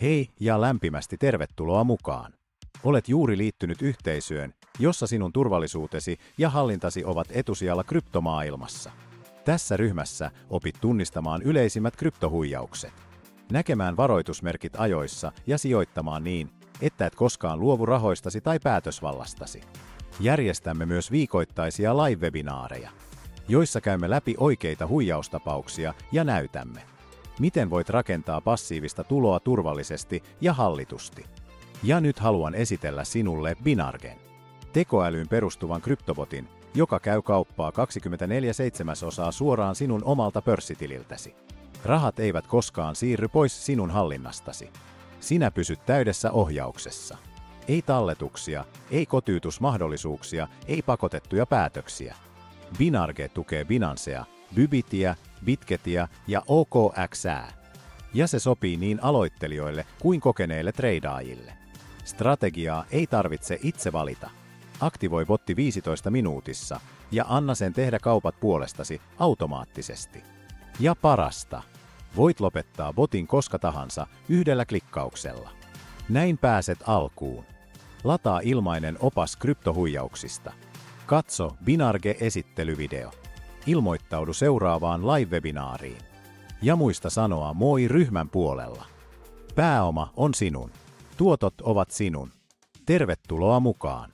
Hei ja lämpimästi tervetuloa mukaan. Olet juuri liittynyt yhteisöön, jossa sinun turvallisuutesi ja hallintasi ovat etusijalla kryptomaailmassa. Tässä ryhmässä opit tunnistamaan yleisimmät kryptohuijaukset, näkemään varoitusmerkit ajoissa ja sijoittamaan niin, että et koskaan luovu rahoistasi tai päätösvallastasi. Järjestämme myös viikoittaisia live-webinaareja, joissa käymme läpi oikeita huijaustapauksia ja näytämme, miten voit rakentaa passiivista tuloa turvallisesti ja hallitusti. Ja nyt haluan esitellä sinulle Binargen, tekoälyyn perustuvan kryptobotin, joka käy kauppaa 24/7 suoraan sinun omalta pörssitililtäsi. Rahat eivät koskaan siirry pois sinun hallinnastasi. Sinä pysyt täydessä ohjauksessa. Ei talletuksia, ei kotiutusmahdollisuuksia, ei pakotettuja päätöksiä. Binarge tukee Binancea, Bybitia, Bitgetia ja OKXää. Ja se sopii niin aloittelijoille kuin kokeneille treidaajille. Strategiaa ei tarvitse itse valita. Aktivoi botti 15 minuutissa ja anna sen tehdä kaupat puolestasi automaattisesti. Ja parasta, voit lopettaa botin koska tahansa yhdellä klikkauksella. Näin pääset alkuun. Lataa ilmainen opas kryptohuijauksista. Katso Binarge-esittelyvideo. Ilmoittaudu seuraavaan live-webinaariin. Ja muista sanoa moi ryhmän puolella. Pääoma on sinun. Tuotot ovat sinun. Tervetuloa mukaan!